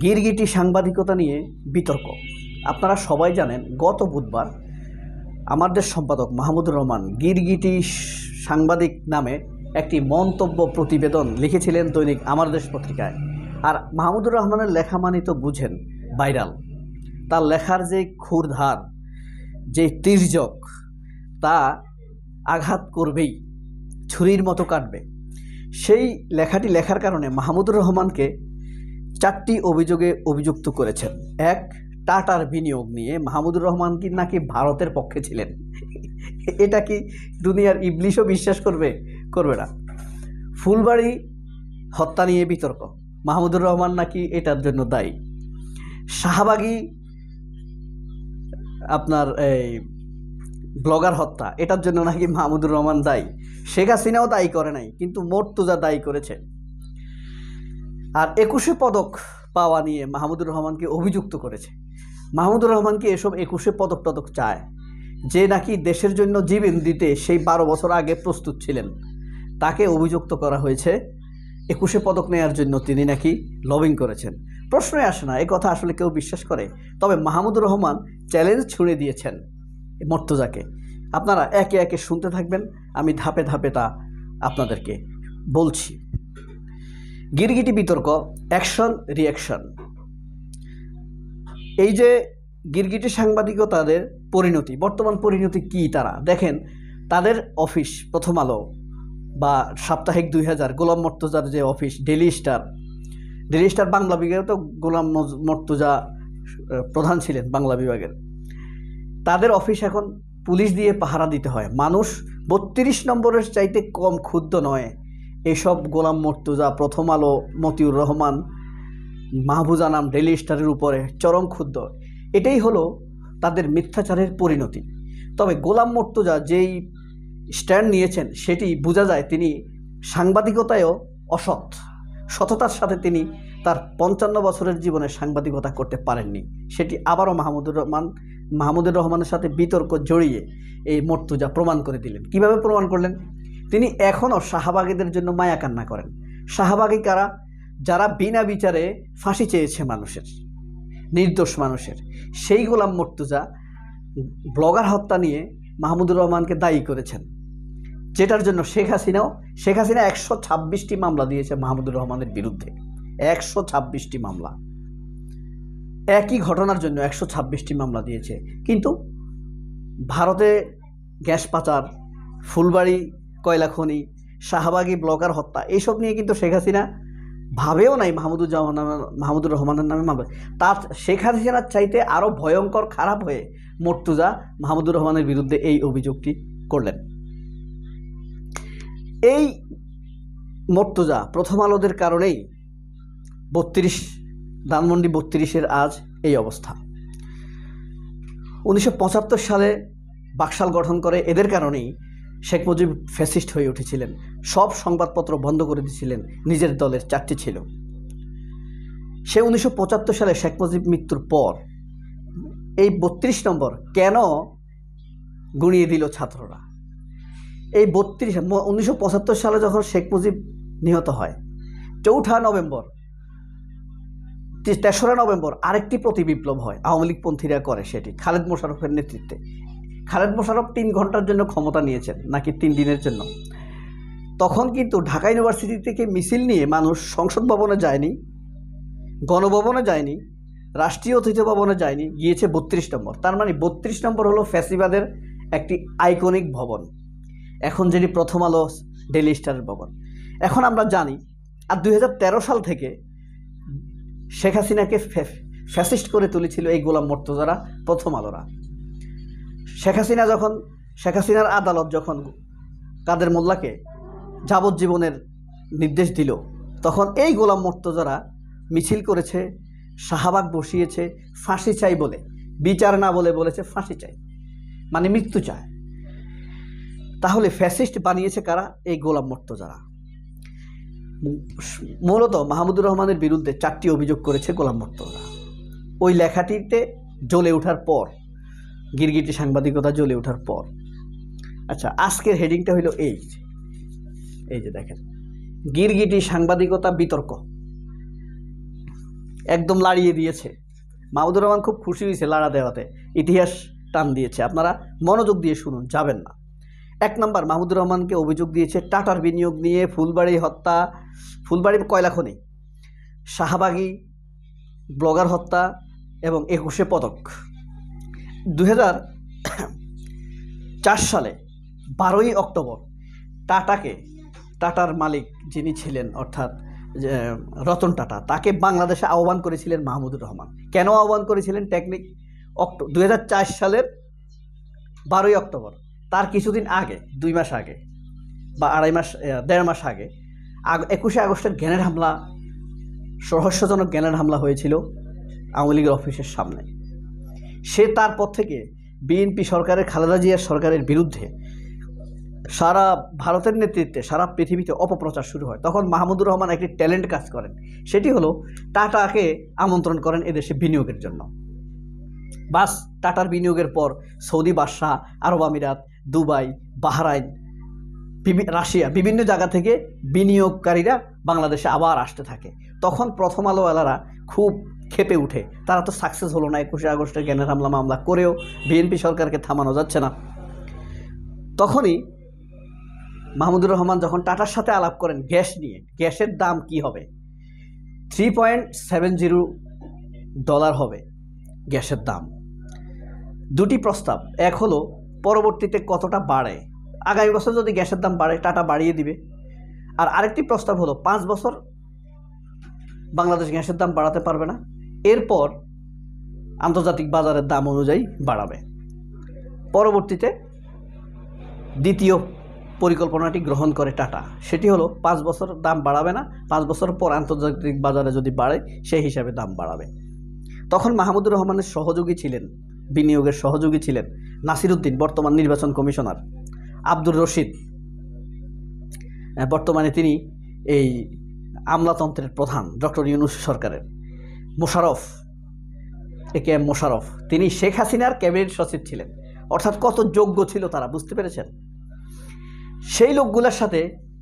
গিরগিটি সাংবাদিকতা নিয়ে বিতর্ক। আপনারা সবাই জানেন, গত বুধবার আমাদের সম্পাদক মাহমুদুর রহমান গিরগিটি সাংবাদিক নামে একটি মন্তব্য প্রতিবেদন লিখেছিলেন দৈনিক আমার দেশ পত্রিকায়। আর মাহমুদুর রহমানের লেখা মানি তো বুঝেন, ভাইরাল। তার লেখার যে ক্ষুরধার, যে তির্যক, তা আঘাত করবেই, ছুরির মতো কাটবে। সেই লেখাটি লেখার কারণে মাহমুদুর রহমানকে 4টি অভিযোগে অভিযুক্ত করেছেন। এক, টাটার বিনিয়োগ নিয়ে মাহমুদুর রহমান কি নাকি ভারতের পক্ষে ছিলেন। এটা কি দুনিয়ার ইবলিশও বিশ্বাস করবে না। ফুলবাড়ি হত্যা নিয়ে বিতর্ক, মাহমুদুর রহমান নাকি এটার জন্য দায়ী। শাহবাগী আপনার এই ব্লগার হত্যা, এটার জন্য নাকি মাহমুদুর রহমান দায়ী। শেখ হাসিনাও দায়ী করে নাই, কিন্তু মর্তুজা দায়ী করেছে। আর 21 পদক পাওয়া নিয়ে মাহমুদুর রহমানকে অভিযুক্ত করেছে। মাহমুদুর রহমান কি এসব 21 পদক টদক চায়? যে নাকি দেশের জন্য জীবন দিতে সেই 12 বছর আগে প্রস্তুত ছিলেন, তাকে অভিযুক্ত করা হয়েছে 21 পদক নেওয়ার জন্য তিনি নাকি লবিং করেছেন। প্রশ্নই আসে না, এ কথা আসলে কেউ বিশ্বাস করে? তবে মাহমুদুর রহমান চ্যালেঞ্জ ছুড়ে দিয়েছেন মর্তুজাকে। আপনারা একে একে শুনতে থাকবেন, আমি ধাপে ধাপে তা আপনাদেরকে বলছি। গিরগিটি বিতর্ক, অ্যাকশন রিঅ্যাকশন। এই যে গিরগিটি সাংবাদিকতাদের পরিণতি, বর্তমান পরিণতি কি তারা দেখেন। তাদের অফিস প্রথম আলো বা সাপ্তাহিক 2000, গোলাম মর্তুজার যে অফিস ডেইলি স্টার বাংলা বিভাগে তো গোলাম মর্তুজা প্রধান ছিলেন বাংলা বিভাগের। তাদের অফিস এখন পুলিশ দিয়ে পাহারা দিতে হয়। মানুষ 32 নম্বরের চাইতে কম ক্ষুব্ধ নয় এসব গোলাম মর্তুজা, প্রথম আলো, মতিউর রহমান, মাহফুজা নাম ডেইলি স্টারের উপরে চরম ক্ষুব্ধ। এটাই হলো তাদের মিথ্যাচারের পরিণতি। তবে গোলাম মর্তুজা যেই স্ট্যান্ড নিয়েছেন সেটি বোঝা যায় তিনি সাংবাদিকতায়ও সততার সাথে তিনি তার 55 বছরের জীবনে সাংবাদিকতা করতে পারেননি। সেটি আবারও মাহমুদুর রহমানের সাথে বিতর্ক জড়িয়ে এই মর্তুজা প্রমাণ করে দিলেন। কিভাবে প্রমাণ করলেন? তিনি এখনও শাহবাগীদের জন্য মায়া কান্না করেন। শাহবাগী কারা? যারা বিনা বিচারে ফাঁসি চেয়েছে মানুষের, নির্দোষ মানুষের। সেই গোলাম মর্তুজা ব্লগার হত্যা নিয়ে মাহমুদুর রহমানকে দায়ী করেছেন, যেটার জন্য শেখ হাসিনা 126টি মামলা দিয়েছে মাহমুদুর রহমানের বিরুদ্ধে। 126টি মামলা, একই ঘটনার জন্য 126টি মামলা দিয়েছে। কিন্তু ভারতে গ্যাস পাচার, ফুলবাড়ি কয়লা খনি, শাহবাগী ব্লগার হত্যা, এইসব নিয়ে কিন্তু শেখ হাসিনা ভাবেও নাই মাহমুদুর রহমানের নামে মামলা। তার শেখ হাসিনার চাইতে আরও ভয়ঙ্কর খারাপ হয়ে মর্তুজা মাহমুদুর রহমানের বিরুদ্ধে এই অভিযোগটি করলেন। এই মর্তুজা প্রথম আলোদের কারণেই ধানমন্ডি 32-এর আজ এই অবস্থা। 1975 সালে বাকশাল গঠন করে এদের কারণেই শেখ মুজিব ফ্যাসিস্ট হয়ে উঠেছিলেন। সব সংবাদপত্র বন্ধ করে দিয়েছিলেন, নিজের দলের 4টি ছিল। সে 1975 সালে শেখ মুজিব মৃত্যুর পর এই 32 নম্বর কেন গুণিয়ে দিল ছাত্ররা? এই 1975 সালে যখন শেখ মুজিব নিহত হয়, 4 নভেম্বর 3রা নভেম্বর আরেকটি প্রতিবিপ্লব হয়, আওয়ামী লীগ পন্থীরা করে, সেটি খালেদ মোশাররফের নেতৃত্বে। খালেদ মোশাররফ 3 ঘন্টার জন্য ক্ষমতা নিয়েছেন, নাকি 3 দিনের জন্য। তখন কিন্তু ঢাকা ইউনিভার্সিটি থেকে মিছিল নিয়ে মানুষ সংসদ ভবনে যায়নি, গণভবনে যায়নি, রাষ্ট্রীয় অতিথি ভবনে যায়নি, গিয়েছে 32 নম্বর। তার মানে 32 নম্বর হলো ফ্যাসিবাদের একটি আইকনিক ভবন, এখন যেটি প্রথম আলো ডেইলি স্টারের ভবন। এখন আমরা জানি, আর 2013 সাল থেকে শেখ হাসিনাকে ফ্যাসিস্ট করে তুলেছিল এই গোলাম মর্তুজারা, প্রথম আলোরা। শেখ হাসিনার আদালত যখন কাদের মোল্লাকে যাবজ্জীবনের নির্দেশ দিল, তখন এই গোলাম মর্তুজারা মিছিল করেছে, শাহবাগ বসিয়েছে, ফাঁসি চাই বলে, বিচার না বলে বলেছে ফাঁসি চাই, মানে মৃত্যু চায়। তাহলে ফ্যাসিস্ট বানিয়েছে কারা? এই গোলাম মর্তুজারা। মূলত মাহমুদুর রহমানের বিরুদ্ধে 4টি অভিযোগ করেছে গোলাম মর্তুজা। ওই লেখাটিতে জ্বলে ওঠার পর, গিরগিটি সাংবাদিকতা জ্বলে ওঠার পর। আচ্ছা, আজকের হেডিংটা হইল এই যে দেখেন, গিরগিটি সাংবাদিকতা বিতর্ক। একদম লাড়িয়ে দিয়েছে। মাহমুদুর রহমান খুব খুশি হয়েছে লাড়া দেওয়াতে, ইতিহাস টান দিয়েছে। আপনারা মনোযোগ দিয়ে শুনুন, যাবেন না। 1 নম্বর, মাহমুদুর রহমানকে অভিযোগ দিয়েছে টাটার বিনিয়োগ নিয়ে, ফুলবাড়ি হত্যা, ফুলবাড়ি কয়লা খনি, শাহবাগী ব্লগার হত্যা এবং 21শে পদক। 2004 সালে 12ই অক্টোবর টাটার মালিক যিনি ছিলেন অর্থাৎ রতন টাটা, তাকে বাংলাদেশে আহ্বান করেছিলেন মাহমুদুর রহমান। কেন আহ্বান করেছিলেন? 2004 সালের 12ই অক্টোবর, তার কিছুদিন আগে, 2 মাস আগে বা 1.5 মাস আগে 21শে আগস্টের গ্রেনেড হামলা, রহস্যজনক গ্রেনেড হামলা হয়েছিল আওয়ামী লীগের অফিসের সামনে। সে তারপর থেকে বিএনপি সরকারের, খালেদা জিয়ার সরকারের বিরুদ্ধে সারা ভারতের নেতৃত্বে সারা পৃথিবীতে অপপ্রচার শুরু হয়। তখন মাহমুদুর রহমান একটি ট্যালেন্ট কাজ করেন, সেটি হলো টাটাকে আমন্ত্রণ করেন এদেশে বিনিয়োগের জন্য। বাস, টাটার বিনিয়োগের পর সৌদি বাদশাহ, আরব আমিরাত, দুবাই, বাহরাইন, রাশিয়া, বিভিন্ন জায়গা থেকে বিনিয়োগকারীরা বাংলাদেশে আবার আসতে থাকে। তখন প্রথম আলোওয়ালারা খুব ক্ষেপে উঠে, তারা তো সাকসেস হলো না, 21শে আগস্টের গ্রেনেড হামলা মামলা করেও বিএনপি সরকারকে থামানো যাচ্ছে না। তখনই মাহমুদুর রহমান যখন টাটার সাথে আলাপ করেন গ্যাস নিয়ে, গ্যাসের দাম কি হবে, $3.70 হবে গ্যাসের দাম। 2টি প্রস্তাব, এক হলো পরবর্তীতে কতটা বাড়ে, আগামী বছর যদি গ্যাসের দাম বাড়ে টাটা বাড়িয়ে দিবে। আর আরেকটি প্রস্তাব হলো 5 বছর বাংলাদেশ গ্যাসের দাম বাড়াতে পারবে না, এরপর আন্তর্জাতিক বাজারের দাম অনুযায়ী বাড়াবে। পরবর্তীতে দ্বিতীয় পরিকল্পনাটি গ্রহণ করে টাটা, সেটি হলো 5 বছর দাম বাড়াবে না, 5 বছর পর আন্তর্জাতিক বাজারে যদি বাড়ে সেই হিসাবে দাম বাড়াবে। তখন মাহমুদুর রহমানের সহযোগী ছিলেন, বিনিয়োগের সহযোগী ছিলেন নাসির উদ্দিন, বর্তমান নির্বাচন কমিশনার, আব্দুর রশিদ, বর্তমানে তিনি এই আমলাতন্ত্রের প্রধান ডক্টর ইউনূস সরকারের, মোশাররফ, AKM মোশাররফ, তিনি শেখ হাসিনার ক্যাবিনেট সচিব ছিলেন। অর্থাৎ কত যোগ্য ছিল তারা, বুঝতে পেরেছেন? সেই লোকগুলোর সাথে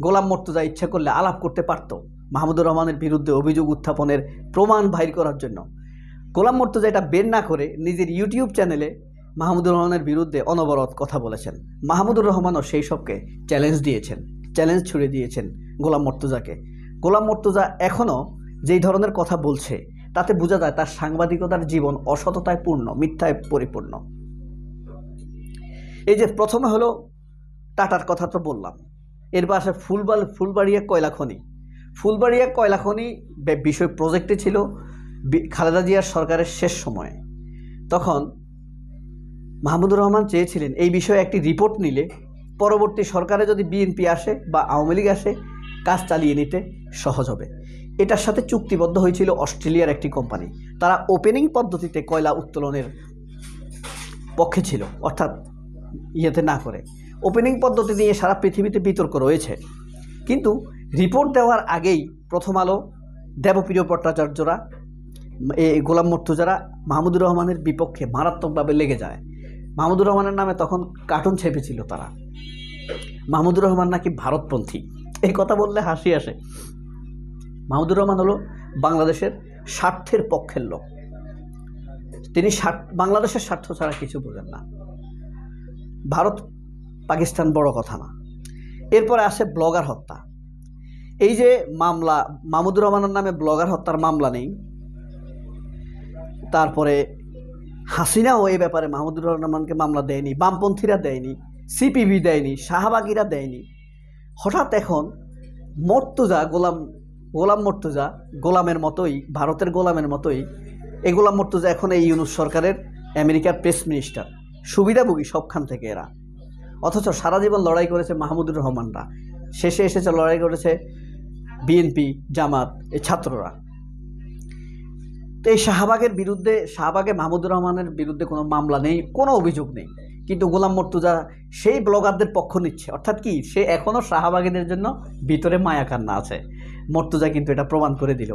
গোলাম মর্তুজা ইচ্ছা করলে আলাপ করতে পারত মাহমুদুর রহমানের বিরুদ্ধে অভিযোগ উত্থাপনের প্রমাণ বাইর করার জন্য। গোলাম মর্তুজা এটা বের না করে নিজের ইউটিউব চ্যানেলে মাহমুদুর রহমানের বিরুদ্ধে অনবরত কথা বলেছেন। মাহমুদুর রহমানও সেই সবকে চ্যালেঞ্জ ছুড়ে দিয়েছেন গোলাম মর্তুজাকে। গোলাম মর্তুজা এখনও যেই ধরনের কথা বলছে তাতে বোঝা যায় তার সাংবাদিকতার জীবন অসততায় পূর্ণ, মিথ্যায় পরিপূর্ণ। এই যে প্রথমে হলো টাটার কথা তো বললাম, এর পাশে ফুলবাড়িয়া কয়লা খনি। ফুলবাড়িয়া কয়লা খনি বিষয় প্রজেক্টে ছিল খালেদা জিয়ার সরকারের শেষ সময়ে। তখন মাহমুদুর রহমান চেয়েছিলেন এই বিষয়ে একটি রিপোর্ট নিলে পরবর্তী সরকারে যদি বিএনপি আসে বা আওয়ামী লীগ আসে কাজ চালিয়ে নিতে সহজ হবে। এটার সাথে চুক্তিবদ্ধ হয়েছিল অস্ট্রেলিয়ার একটি কোম্পানি, তারা ওপেনিং পদ্ধতিতে কয়লা উত্তোলনের পক্ষে ছিল, অর্থাৎ ইয়েতে না করে ওপেনিং পদ্ধতি নিয়ে সারা পৃথিবীতে বিতর্ক রয়েছে। কিন্তু রিপোর্ট দেওয়ার আগেই প্রথম আলো, দেবপ্রিয় ভট্টাচার্যরা, গোলাম মর্তুজারা মাহমুদুর রহমানের বিপক্ষে মারাত্মকভাবে লেগে যায়। মাহমুদুর রহমানের নামে তখন কার্টুন ছেপেছিল তারা, মাহমুদুর রহমান নাকি ভারতপন্থী। এই কথা বললে হাসি আসে। মাহমুদুর রহমান হলো বাংলাদেশের স্বার্থের পক্ষের লোক, তিনি বাংলাদেশের স্বার্থ ছাড়া কিছু বোঝেন না। ভারত পাকিস্তান বড় কথা না। এরপরে আসে ব্লগার হত্যা। এই যে মামলা, মাহমুদুর রহমানের নামে ব্লগার হত্যার মামলা নেই, তারপরে হাসিনাও এই ব্যাপারে মাহমুদুর রহমানকে মামলা দেয়নি, বামপন্থীরা দেয়নি, সিপিবি দেয়নি, শাহবাগীরা দেয়নি। হঠাৎ এখন মর্তুজা, গোলাম মর্তুজা গোলামের মতোই, ভারতের গোলামের মতোই, এই গোলাম মর্তুজা এখন এই ইউনূস সরকারের আমেরিকার প্রেস মিনিস্টার, সুবিধাভোগী সবখান থেকে এরা। অথচ সারা জীবন লড়াই করেছে মাহমুদুর রহমানরা, শেষে এসেছে লড়াই করেছে বিএনপি, জামাত, এই ছাত্ররা। তো এই শাহবাগে মাহমুদুর রহমানের বিরুদ্ধে কোনো মামলা নেই, কোনো অভিযোগ নেই, কিন্তু গোলাম মর্তুজা সেই ব্লগারদের পক্ষ নিচ্ছে। অর্থাৎ কি, সে এখনও শাহবাগীদের জন্য ভিতরে মায়া কান্না আছে। মর্তুজা কিন্তু এটা প্রমাণ করে দিল।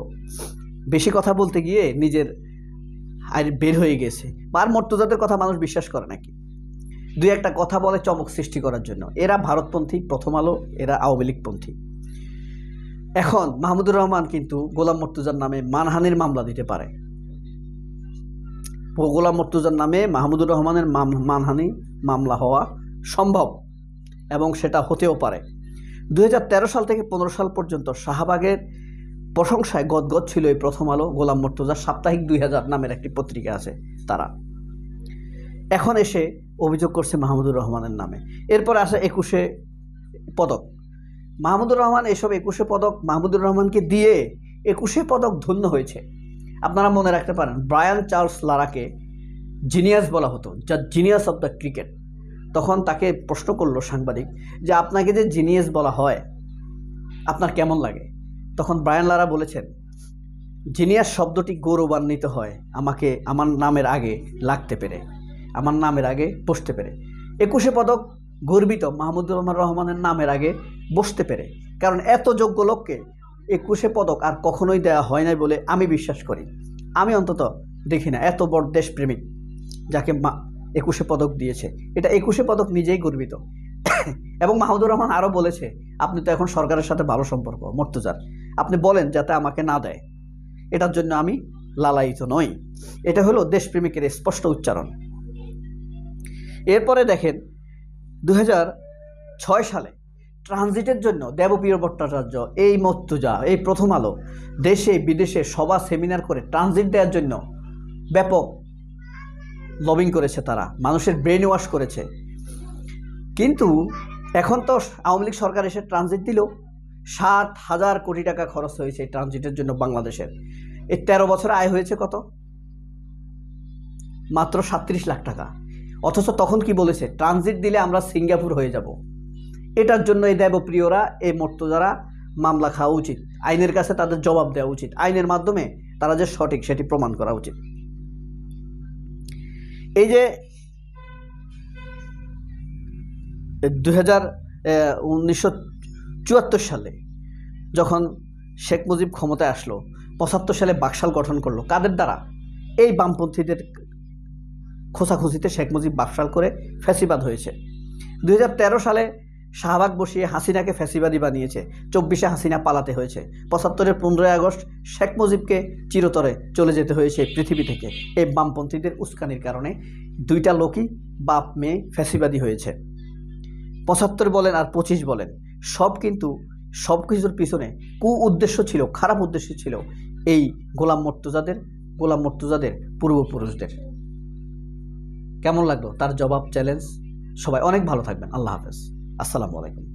বেশি কথা বলতে গিয়ে নিজের বের হয়ে গেছে। আর মর্তুজাদের কথা মানুষ বিশ্বাস করে নাকি? দুই একটা কথা বলে চমক সৃষ্টি করার জন্য। এরা ভারতপন্থী, প্রথম আলো, এরা আওয়ামী লীগপন্থী। এখন মাহমুদুর রহমান কিন্তু গোলাম মর্তুজার নামে মানহানির মামলা দিতে পারে। গোলাম মর্তুজার নামে মাহমুদুর রহমানের মানহানি মামলা হওয়া সম্ভব এবং সেটা হতেও পারে। 2013 সাল থেকে 15 সাল পর্যন্ত শাহবাগের প্রশংসায় গদগদ ছিল এই প্রথম আলো, গোলাম মর্তুজার সাপ্তাহিক 2000 নামের একটি পত্রিকা আছে তারা। এখন এসে অভিযোগ করছে মাহমুদুর রহমানের নামে। এরপর আসে 21 পদক। মাহমুদুর রহমান এসব 21 পদক মাহমুদুর রহমানকে দিয়ে 21 পদক ধন্য হয়েছে। আপনারা মনে রাখতে পারেন ব্রায়ান চার্লস লারাকে জিনিয়াস বলা হতো, যা জিনিয়াস অফ দ্য ক্রিকেট। তখন তাকে প্রশ্ন করলো সাংবাদিক যে আপনাকে যে জিনিয়াস বলা হয় আপনার কেমন লাগে? তখন ব্রায়ান লারা বলেছেন জিনিয়াস শব্দটি গৌরবান্বিত হয় আমাকে আমার নামের আগে লাগতে পেরে, আমার নামের আগে বসতে পেরে। 21 পদক গর্বিত মাহমুদুর রহমানের নামের আগে বসতে পেরে, কারণ এত যোগ্য লোককে 21 পদক আর কখনোই দেওয়া হয় নাই বলে আমি বিশ্বাস করি। আমি অন্তত দেখি না এত বড় দেশপ্রেমিক যাকে 21 পদক দিয়েছে। এটা 21 পদক নিজেই গর্বিত। এবং মাহমুদুর রহমান আরও বলেছে আপনি তো এখন সরকারের সাথে ভালো সম্পর্ক মর্তুজার, আপনি বলেন যাতে আমাকে না দেয়, এটার জন্য আমি লালায়িত নই। এটা হলো দেশপ্রেমিকের স্পষ্ট উচ্চারণ। এরপরে দেখেন 2006 সালে ট্রানজিটের জন্য দেবপ্রিয় ভট্টাচার্য, এই মর্তুজা, এই প্রথম আলো দেশে বিদেশে সভা সেমিনার করে ট্রানজিট দেওয়ার জন্য ব্যাপক লবিং করেছে, তারা মানুষের ব্রেন ওয়াশ করেছে। কিন্তু এখন তো আওয়ামী লীগ সরকার এসে ট্রানজিট দিল, 7,000 কোটি টাকা খরচ হয়েছে এই ট্রানজিটের জন্য বাংলাদেশের। এই 13 বছরে আয় হয়েছে কত? মাত্র 37 লাখ টাকা। অথচ তখন কি বলেছে? ট্রানজিট দিলে আমরা সিঙ্গাপুর হয়ে যাব। এটার জন্য এই দেবপ্রিয়রা, এই মর্তুজারা মামলা খাওয়া উচিত, আইনের কাছে তাদের জবাব দেওয়া উচিত, আইনের মাধ্যমে তারা যে সঠিক সেটি প্রমাণ করা উচিত। এই যে 1974 সালে যখন শেখ মুজিব ক্ষমতায় আসলো, 75 সালে বাকশাল গঠন করলো, কাদের দ্বারা? এই বামপন্থীদের খোঁচাখুচিতে শেখ মুজিব বাকশাল করে ফ্যাসিবাদ হয়েছে। 2013 সালে শাহবাগ বসিয়ে হাসিনাকে ফ্যাসিবাদী বানিয়েছে, 24-এ হাসিনা পালাতে হয়েছে, 75-এর 15 আগস্ট শেখ মুজিবকে চিরতরে চলে যেতে হয়েছে পৃথিবী থেকে। এই বামপন্থীদের উস্কানির কারণে দুইটা লোকই বাপ মেয়ে ফ্যাসিবাদী হয়েছে। 75 বলেন আর 25 বলেন, সব কিন্তু সব কিছুর পিছনে উদ্দেশ্য ছিল, খারাপ উদ্দেশ্য ছিল এই গোলাম মর্তুজাদের পূর্বপুরুষদের। কেমন লাগলো তার জবাব, চ্যালেঞ্জ? সবাই অনেক ভালো থাকবেন। আল্লাহ হাফেজ, আসসালামু আলাইকুম।